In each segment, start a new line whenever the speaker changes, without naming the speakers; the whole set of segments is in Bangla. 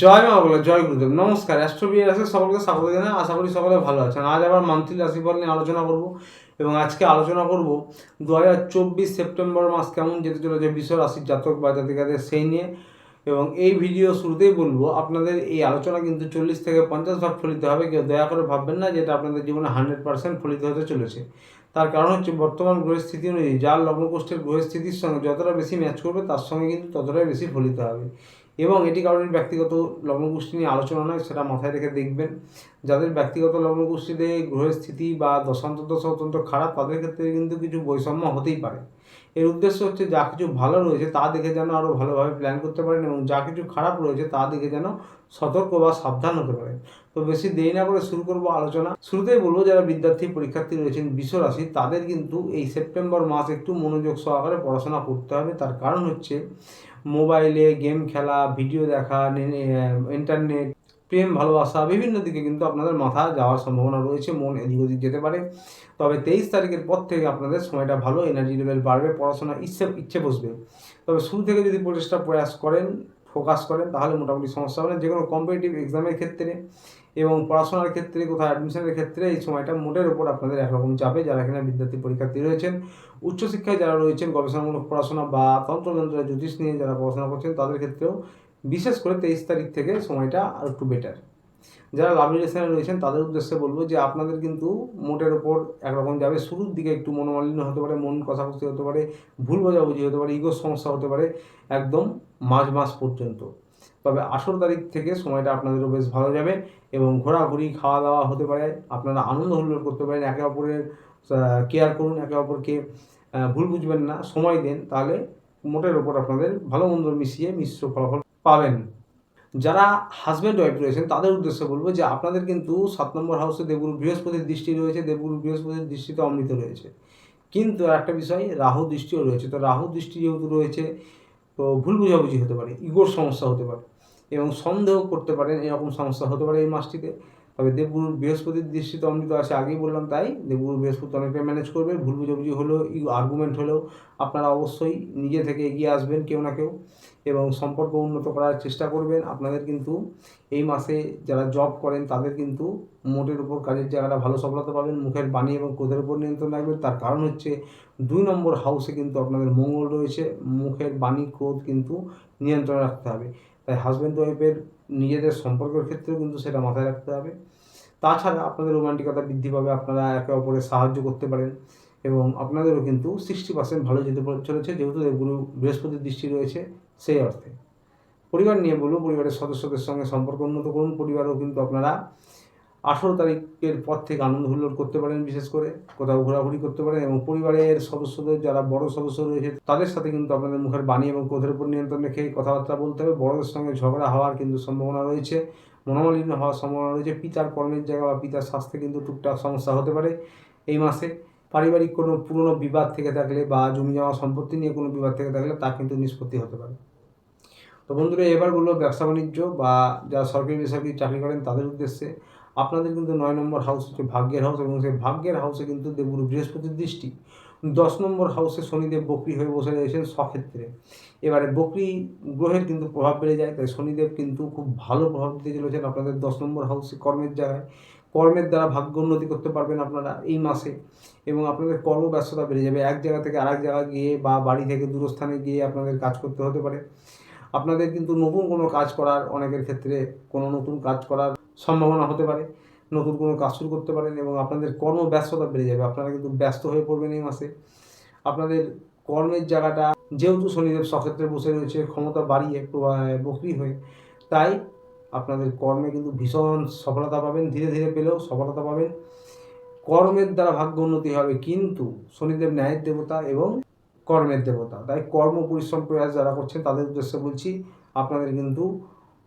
জয় মা বলে জয় গুরুদেব। নমস্কার, অ্যাস্ট্রোবিয়াসে সকলকে স্বাগত জানাই। আশা করি সকলে ভালো আছেন। আজ আবার মান্থলি রাশিফল নিয়ে আলোচনা করব এবং আজকে আলোচনা করব 2024 সেপ্টেম্বর মাস কেমন যেতে চলেছে বিশ্ব রাশির জাতক বা জাতিকাদের সেই নিয়ে। এবং এই ভিডিও শুরুতেই বলবো, আপনাদের এই আলোচনা কিন্তু 40 থেকে 50 ভাগ ফলিত হবে। কেউ দয়া করে ভাববেন না যে এটা আপনাদের জীবনে 100% ফলিত হতে চলেছে। তার কারণ হচ্ছে বর্তমান গ্রহের স্থিতি অনুযায়ী যার লগ্নকোষ্ঠের গ্রহের স্থিতির সঙ্গে যতটা বেশি ম্যাচ করবে তার সঙ্গে কিন্তু ততটাই বেশি ফলিত হবে। এবং এটি কারোর ব্যক্তিগত লগ্নগোষ্ঠী নিয়ে আলোচনা নয়, সেটা মাথায় রেখে দেখবেন। যাদের ব্যক্তিগত লগ্নগোষ্ঠীতে গ্রহের স্থিতি বা দশান্তর্দশা অত্যন্ত খারাপ, তাদের ক্ষেত্রে কিন্তু কিছু বৈষম্য হতেই পারে। এর উদ্দেশ্য হচ্ছে যা কিছু ভালো রয়েছে তা দেখে যেন আরও ভালোভাবে প্ল্যান করতে পারেন এবং যা কিছু খারাপ রয়েছে তা দেখে যেন সতর্ক বা সাবধান হতে পারেন। তো বেশি দেরি না করে শুরু করব আলোচনা। শুরুতেই বলবো, যারা বিদ্যার্থী পরীক্ষার্থী রয়েছেন বৃষ রাশি, তাদের কিন্তু এই সেপ্টেম্বর মাস একটু মনোযোগ সহকারে পড়াশোনা করতে হবে। তার কারণ হচ্ছে মোবাইলে গেম খেলা, ভিডিও দেখা, ইন্টারনেট, প্রেম ভালোবাসা বিভিন্ন দিকে কিন্তু আপনাদের মাথা যাওয়ার সম্ভাবনা রয়েছে, মন এদিক ওদিক যেতে পারে। তবে 23 তারিখের পর থেকে আপনাদের সময়টা ভালো, এনার্জি লেভেল বাড়বে, পড়াশোনা ইচ্ছে বসবে। তবে শুরু থেকে যদি প্রয়াস করেন, ফোকাস করেন, তাহলে মোটামুটি সমস্যা হবে না। যে কোনো কম্পিটিটিভ এক্সামের ক্ষেত্রে এবং পড়াশোনার ক্ষেত্রে, কোথাও অ্যাডমিশনের ক্ষেত্রে এই সময়টা মোটের ওপর আপনাদের একরকম যাবে। যারা কিনা বিদ্যার্থী পরীক্ষার্থী রয়েছেন, উচ্চশিক্ষায় যারা রয়েছেন, গবেষণামূলক পড়াশোনা বা তন্ত্রযন্ত্র জ্যোতিষ নিয়ে যারা পড়াশোনা করছেন, তাদের ক্ষেত্রেও বিশেষ করে 23 তারিখ থেকে সময়টা আর একটু বেটার। যারা লাভ রিলেশনে রয়েছেন তাদের উদ্দেশ্যে বলবো যে আপনাদের কিন্তু মোটের ওপর একরকম যাবে। শুরুর দিকে একটু মনোমালিন্য হতে পারে, মন কষাকষি হতে পারে, ভুল বোঝাবুঝি হতে পারে, ইগোর সমস্যা হতে পারে একদম মাস পর্যন্ত। তবে 18 তারিখ থেকে সময়টা আপনাদেরও বেশ ভালো যাবে এবং ঘোরাঘুরি, খাওয়া দাওয়া হতে পারে, আপনারা আনন্দ হুল্লোড় করতে পারেন, একে অপরের কেয়ার করুন, একে অপরকে ভুল বুঝবেন না, সময় দেন, তাহলে মোটের ওপর আপনাদের ভালো মন্দ মিশিয়ে মিশ্র ফলাফল পাবেন। যারা হাজব্যান্ড ওয়াইফ রয়েছেন তাদের উদ্দেশ্যে বলবো যে আপনাদের কিন্তু 7 নম্বর হাউসে দেবগুরু বৃহস্পতির দৃষ্টি রয়েছে, দেবগুরু বৃহস্পতির দৃষ্টিতে অমৃত রয়েছে। কিন্তু একটা বিষয়, রাহু দৃষ্টিও রয়েছে। তো রাহু দৃষ্টি যেহেতু রয়েছে, তো ভুল বোঝাবুঝি হতে পারে, ইগোর সমস্যা হতে পারে এবং সন্দেহ করতে পারেন, এরকম সমস্যা হতে পারে এই মাসটিতে। তবে দেবগুরু বৃহস্পতির দৃষ্টিতে অমৃত আছে, আগেই বললাম, তাই দেবগুরু বৃহস্পতি অনেকটাই ম্যানেজ করবে। ভুল বুঝাবুঝি হলেও, আর্গুমেন্ট হলেও আপনারা অবশ্যই নিজে থেকে এগিয়ে আসবেন কেউ না কেউ এবং সম্পর্ক উন্নত করার চেষ্টা করবেন। আপনাদের কিন্তু এই মাসে যারা জব করেন তাদের কিন্তু মোটের উপর কাজের জায়গাটা ভালো সফলতা পাবেন। মুখের বাণী এবং ক্রোধের উপর নিয়ন্ত্রণ রাখবেন। তার কারণ হচ্ছে 2 নম্বর হাউসে কিন্তু আপনাদের মঙ্গল রয়েছে। মুখের বাণী ক্রোধ কিন্তু নিয়ন্ত্রণে রাখতে হবে। তাই হাজব্যান্ড ওয়াইফের নিজেদের সম্পর্কের ক্ষেত্রেও কিন্তু সেটা মাথায় রাখতে হবে। তাছাড়া আপনাদের রোমান্টিকতা বৃদ্ধি পাবে, আপনারা একে অপরের সাহায্য করতে পারেন এবং আপনাদেরও কিন্তু 60% ভালো যেতে চলেছে, যেহেতু দেবগুরু বৃহস্পতির দৃষ্টি রয়েছে সেই অর্থে। পরিবার নিয়ে বলবো, পরিবারের সদস্যদের সঙ্গে সম্পর্ক উন্নত করুন। পরিবারেও কিন্তু আপনারা 18 তারিখের পর থেকে আনন্দ হুল্লোড় করতে পারেন, বিশেষ করে কোথাও ঘোরাঘুরি করতে পারেন এবং পরিবারের সদস্যদের যারা বড় সদস্য রয়েছে তাদের সাথে কিন্তু আপনাদের মুখের বাণী এবং ক্রোধের উপর নিয়ন্ত্রণ রেখে কথাবার্তা বলতে হবে। বড়দের সঙ্গে ঝগড়া হওয়ার কিন্তু সম্ভাবনা রয়েছে, মনোমালিন্য হওয়ার সম্ভাবনা রয়েছে। পিতার কর্মের জায়গা বা পিতার স্বাস্থ্যে কিন্তু টুকটাক সমস্যা হতে পারে এই মাসে। পারিবারিক কোনো পুরনো বিবাদ থেকে থাকলে বা জমি জমা সম্পত্তি নিয়ে কোনো বিবাদ থেকে থাকলে তা কিন্তু নিষ্পত্তি হতে পারে। তো বন্ধুরা, এবার বলবো ব্যবসা বাণিজ্য বা যারা সরকারি বেসরকারি চাকরি করেন তাদের উদ্দেশ্যে। আপনাদের কিন্তু 9 নম্বর হাউস হচ্ছে ভাগ্যের হাউস এবং সেই ভাগ্যের হাউসে কিন্তু দেবগুরু বৃহস্পতির দৃষ্টি। 10 নম্বর হাউসে শনিদেব বক্রী হয়ে বসে রয়েছেন স্বক্ষেত্রে। এবারে বক্রী গ্রহের কিন্তু প্রভাব বেড়ে যায়, তাই শনিদেব কিন্তু খুব ভালো প্রভাব দিতে চলেছেন আপনাদের 10 নম্বর হাউসে কর্মের জায়গায়। কর্মের দ্বারা ভাগ্য উন্নতি করতে পারবেন আপনারা এই মাসে এবং আপনাদের কর্মব্যস্ততা বেড়ে যাবে। এক জায়গা থেকে আরেক জায়গায় গিয়ে বা বাড়ি থেকে দূরস্থানে গিয়ে আপনাদের কাজ করতে হতে পারে। আপনাদের কিন্তু নতুন কোনো কাজ করার, অনেকের ক্ষেত্রে কোনো নতুন কাজ করার সম্ভাবনা হতে পারে, নতুন কোনো কাজ শুরু করতে পারেন এবং আপনাদের কর্মব্যস্ততা বেড়ে যাবে। আপনারা কিন্তু ব্যস্ত হয়ে পড়বেন এই মাসে। আপনাদের কর্মের জায়গাটা যেহেতু শনিদেব স্বক্ষেত্রে বসে রয়েছে ক্ষমতা বাড়িয়ে বক্রী হয়ে, তাই আপনাদের কর্মে কিন্তু ভীষণ সফলতা পাবেন, ধীরে ধীরে পেলেও সফলতা পাবেন। কর্মের দ্বারা ভাগ্য উন্নতি হবে, কিন্তু শনিদেব ন্যায়ের দেবতা এবং কর্মের দেবতা, তাই কর্ম পরিশ্রম প্রয়াস যারা করছেন তাদের উদ্দেশ্যে বলছি, আপনাদের কিন্তু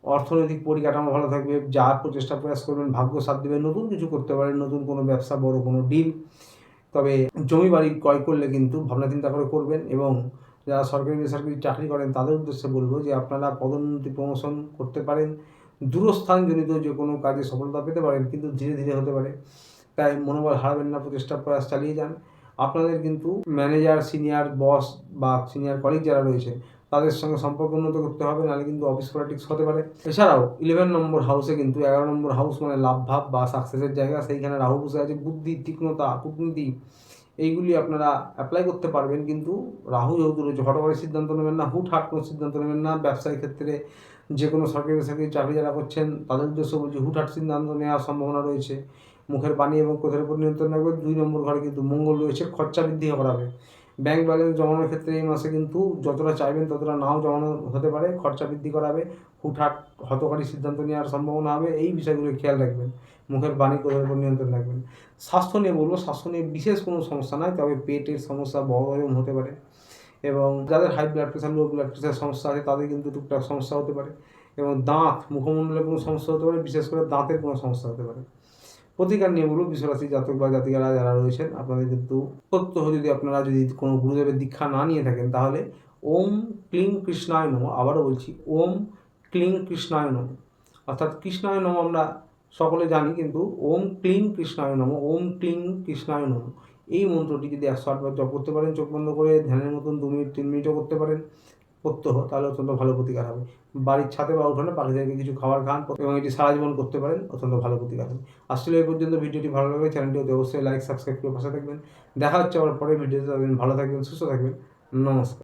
অর্থনৈতিক পরিকাঠামো ভালো থাকবে। যা প্রচেষ্টা প্রয়াস করবেন ভাগ্য সাথ দেবে, নতুন কিছু করতে পারেন, নতুন কোনো ব্যবসা, বড় কোনো ডিল। তবে জমি বাড়ি ক্রয় করলে কিন্তু ভাবনা চিন্তা করে করবেন এবং যারা সরকারি বেসরকারি চাকরি করেন তাদের উদ্দেশ্যে বলবো যে আপনারা পদোন্নতি প্রমোশন করতে পারেন, দূরস্থানজনিত যে কোনো কাজে সফলতা পেতে পারেন, কিন্তু ধীরে ধীরে হতে পারে। তাই মনোবল হারাবেন না, প্রচেষ্টা প্রয়াস চালিয়ে যান। আপনাদের কিন্তু ম্যানেজার, সিনিয়র বস বা সিনিয়র কলিগ যারা রয়েছে তাদের সঙ্গে সম্পর্ক উন্নত করতে হবে, নাহলে কিন্তু অফিস পলিটিক্স হতে পারে। এছাড়াও 11 নম্বর হাউসে কিন্তু 11 নম্বর হাউস মানে লাভ ভাব বা সাকসেসের জায়গা, সেইখানে রাহু বসে আছে। বুদ্ধি, তীক্ষ্ণতা, কূটনীতি এইগুলি আপনারা অ্যাপ্লাই করতে পারবেন, কিন্তু রাহু যেহেতু রয়েছে হঠাৎ সিদ্ধান্ত নেবেন না, হুটহাট কোনো সিদ্ধান্ত নেবেন না। ব্যবসায়িক ক্ষেত্রে যে কোনো সরকারি বেসরকারি চাকরি যারা করছেন তাদের উদ্দেশ্য বলছি, হুটহাট সিদ্ধান্ত নেওয়ার সম্ভাবনা রয়েছে। মুখের বাণী এবং ক্রোধের উপর নিয়ন্ত্রণ রাখবে। 2 নম্বর ঘরে কিন্তু মঙ্গল রয়েছে, খরচা বৃদ্ধি করাবে। ব্যাংক ব্যালেন্স জমানোর ক্ষেত্রে এই মাসে কিন্তু যতটা চাইবেন ততটা নাও জমানো হতে পারে, খরচা বৃদ্ধি করাবে, হুটহাট হতকারী সিদ্ধান্ত নেওয়ার সম্ভাবনা হবে। এই বিষয়গুলো খেয়াল রাখবেন, মুখের বাণী ক্রোধের উপর নিয়ন্ত্রণ রাখবেন। স্বাস্থ্য নিয়ে বলবো, স্বাস্থ্য নিয়ে বিশেষ কোনো সমস্যা নয়, তবে পেটের সমস্যা বড় হতে পারে, এবং যাদের high blood pressure, low blood pressure সমস্যা আছে তাদের কিন্তু টুকটাক সমস্যা হতে পারে, এবং দাঁত, মুখমণ্ডলের কোনো সমস্যা হতে পারে, বিশেষ করে দাঁতের কোনো সমস্যা হতে পারে। প্রতিকার নিয়ে বলবো, বৃষরাশি জাতক বা জাতিকারা যারা রয়েছেন আপনাদের কিন্তু প্রত্যহ যদি কোনো গুরুদেবের দীক্ষা না নিয়ে থাকেন তাহলে ওম ক্লিং কৃষ্ণায় নমঃ, আবারও বলছি ওম ক্লিং কৃষ্ণায় নমঃ, অর্থাৎ কৃষ্ণায় নমঃ আমরা সকলে জানি, কিন্তু ওম ক্লিং কৃষ্ণায় নমঃ, ওম ক্লিং কৃষ্ণায় নমঃ এই মন্ত্রটি যদি 108 বার জপ করতে পারেন চোখ বন্ধ করে, ধ্যানের মতন 2 মিনিট 3 মিনিটও করতে পারেন প্রত্যহ, তাহলে অত্যন্ত ভালো প্রতিকার হবে। বাড়ির ছাদে বা উঠোনে পাখিদেরকে কিছু খাবার খান এবং এটি সারা জীবন করতে পারেন, অত্যন্ত ভালো প্রতিকার হবে। আসলে এই পর্যন্ত ভিডিওটি ভালো লাগবে, চ্যানেলটি অবশ্যই লাইক সাবস্ক্রাইব করে পাশে থাকবেন। দেখা হচ্ছে আবার পরের ভিডিওতে। ভালো থাকবেন, সুস্থ থাকবেন, নমস্কার।